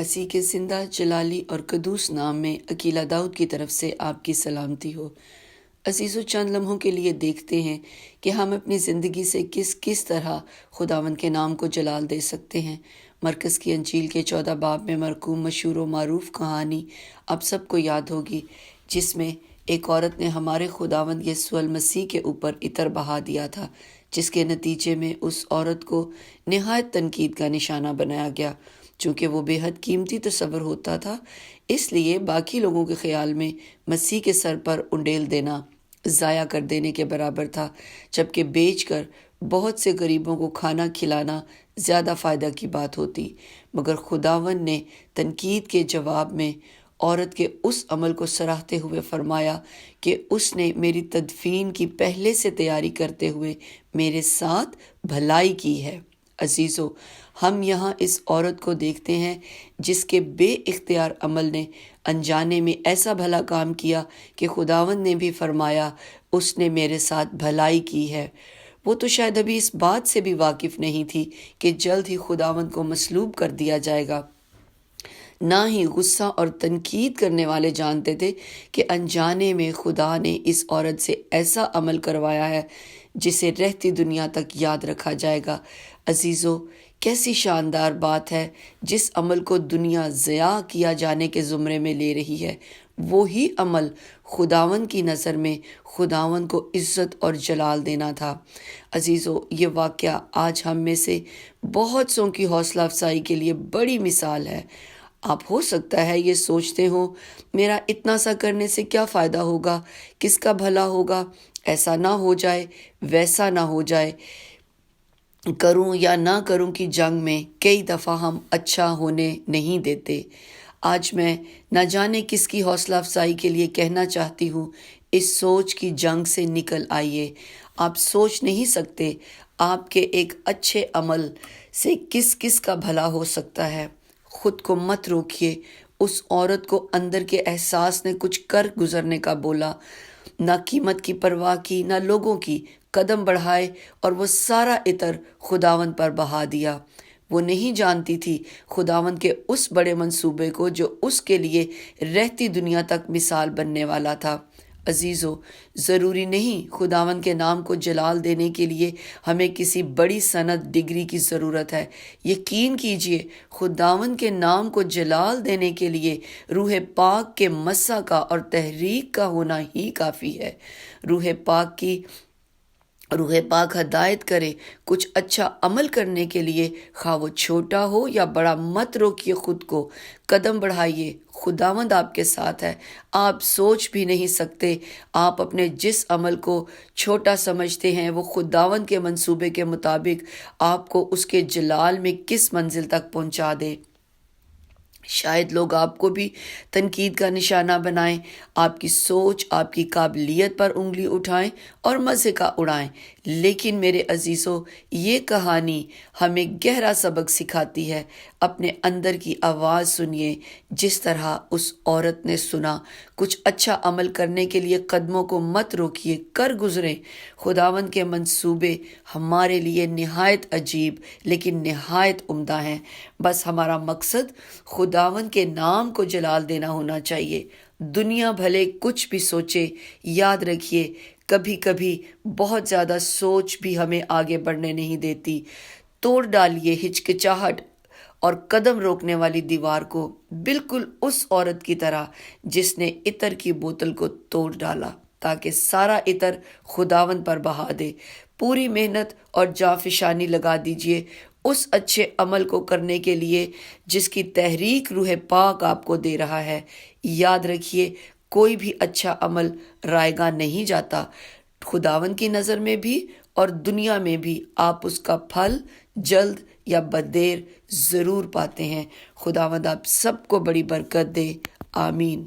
مسیح کے زندہ جلالی اور قدوس نام میں عقیلہ داؤد کی طرف سے آپ کی سلامتی ہو۔ عزیزو، چند لمحوں کے لیے دیکھتے ہیں کہ ہم اپنی زندگی سے کس طرح خداوند کے نام کو جلال دے سکتے ہیں۔ مرکز کی انجیل کے 14 باب میں مرقوم مشہور و معروف کہانی آپ سب کو یاد ہوگی، جس میں ایک عورت نے ہمارے خداوند یسوع المسیح کے اوپر عطر بہا دیا تھا، جس کے نتیجے میں اس عورت کو نہایت تنقید کا نشانہ بنایا گیا۔ چونکہ وہ بے حد قیمتی تصور ہوتا تھا، اس لیے باقی لوگوں کے خیال میں مسیح کے سر پر انڈیل دینا ضائع کر دینے کے برابر تھا، جبکہ بیچ کر بہت سے غریبوں کو کھانا کھلانا زیادہ فائدہ کی بات ہوتی۔ مگر خداوند نے تنقید کے جواب میں عورت کے اس عمل کو سراہتے ہوئے فرمایا کہ اس نے میری تدفین کی پہلے سے تیاری کرتے ہوئے میرے ساتھ بھلائی کی ہے۔ عزیزو، ہم یہاں اس عورت کو دیکھتے ہیں جس کے بے اختیار عمل نے انجانے میں ایسا بھلا کام کیا کہ خداوند نے بھی فرمایا اس نے میرے ساتھ بھلائی کی ہے۔ وہ تو شاید ابھی اس بات سے بھی واقف نہیں تھی کہ جلد ہی خداوند کو مصلوب کر دیا جائے گا۔ نہ ہی غصہ اور تنقید کرنے والے جانتے تھے کہ انجانے میں خدا نے اس عورت سے ایسا عمل کروایا ہے جسے رہتی دنیا تک یاد رکھا جائے گا۔ عزیزو، کیسی شاندار بات ہے! جس عمل کو دنیا ضیاع کیا جانے کے زمرے میں لے رہی ہے، وہی عمل خداوند کی نظر میں خداوند کو عزت اور جلال دینا تھا۔ عزیزو، یہ واقعہ آج ہم میں سے بہت سوں کی حوصلہ افزائی کے لیے بڑی مثال ہے۔ آپ ہو سکتا ہے یہ سوچتے ہوں، میرا اتنا سا کرنے سے کیا فائدہ ہوگا، کس کا بھلا ہوگا، ایسا نہ ہو جائے، ویسا نہ ہو جائے۔ کروں یا نہ کروں کی جنگ میں کئی دفعہ ہم اچھا ہونے نہیں دیتے۔ آج میں نہ جانے کس کی حوصلہ افزائی کے لیے کہنا چاہتی ہوں، اس سوچ کی جنگ سے نکل آئیے۔ آپ سوچ نہیں سکتے آپ کے ایک اچھے عمل سے کس کا بھلا ہو سکتا ہے۔ خود کو مت روکیے۔ اس عورت کو اندر کے احساس نے کچھ کر گزرنے کا بولا، نہ قیمت کی پرواہ کی نہ لوگوں کی، قدم بڑھائے اور وہ سارا عطر خداوند پر بہا دیا۔ وہ نہیں جانتی تھی خداوند کے اس بڑے منصوبے کو جو اس کے لیے رہتی دنیا تک مثال بننے والا تھا۔ عزیزو، ضروری نہیں خداوند کے نام کو جلال دینے کے لیے ہمیں کسی بڑی سند ڈگری کی ضرورت ہے۔ یقین کیجئے، خداوند کے نام کو جلال دینے کے لیے روح پاک کے مسح کا اور تحریک کا ہونا ہی کافی ہے۔ روح پاک ہدایت کرے کچھ اچھا عمل کرنے کے لیے، خواہ وہ چھوٹا ہو یا بڑا، مت روکیے خود کو، قدم بڑھائیے۔ خداوند آپ کے ساتھ ہے۔ آپ سوچ بھی نہیں سکتے آپ اپنے جس عمل کو چھوٹا سمجھتے ہیں وہ خداوند کے منصوبے کے مطابق آپ کو اس کے جلال میں کس منزل تک پہنچا دے۔ شاید لوگ آپ کو بھی تنقید کا نشانہ بنائیں، آپ کی سوچ، آپ کی قابلیت پر انگلی اٹھائیں اور مزے کا اڑائیں، لیکن میرے عزیزو، یہ کہانی ہمیں گہرا سبق سکھاتی ہے۔ اپنے اندر کی آواز سنیے، جس طرح اس عورت نے سنا۔ کچھ اچھا عمل کرنے کے لیے قدموں کو مت روکیے، کر گزریں۔ خداوند کے منصوبے ہمارے لیے نہایت عجیب لیکن نہایت عمدہ ہیں۔ بس ہمارا مقصد خداوند کے نام کو جلال دینا ہونا چاہیے۔ دنیا بھلے کچھ بھی سوچے، یاد رکھیے کبھی کبھی بہت زیادہ سوچ بھی ہمیں آگے بڑھنے نہیں دیتی۔ توڑ ڈالیے ہچکچاہٹ اور قدم روکنے والی دیوار کو، بالکل اس عورت کی طرح جس نے عطر کی بوتل کو توڑ ڈالا تاکہ سارا عطر خداوند پر بہا دے۔ پوری محنت اور جانفشانی لگا دیجیے اس اچھے عمل کو کرنے کے لیے جس کی تحریک روح پاک آپ کو دے رہا ہے۔ یاد رکھیے، کوئی بھی اچھا عمل رائیگاں نہیں جاتا۔ خداوند کی نظر میں بھی اور دنیا میں بھی آپ اس کا پھل جلد یا بدیر ضرور پاتے ہیں۔ خداوند آپ سب کو بڑی برکت دے۔ آمین۔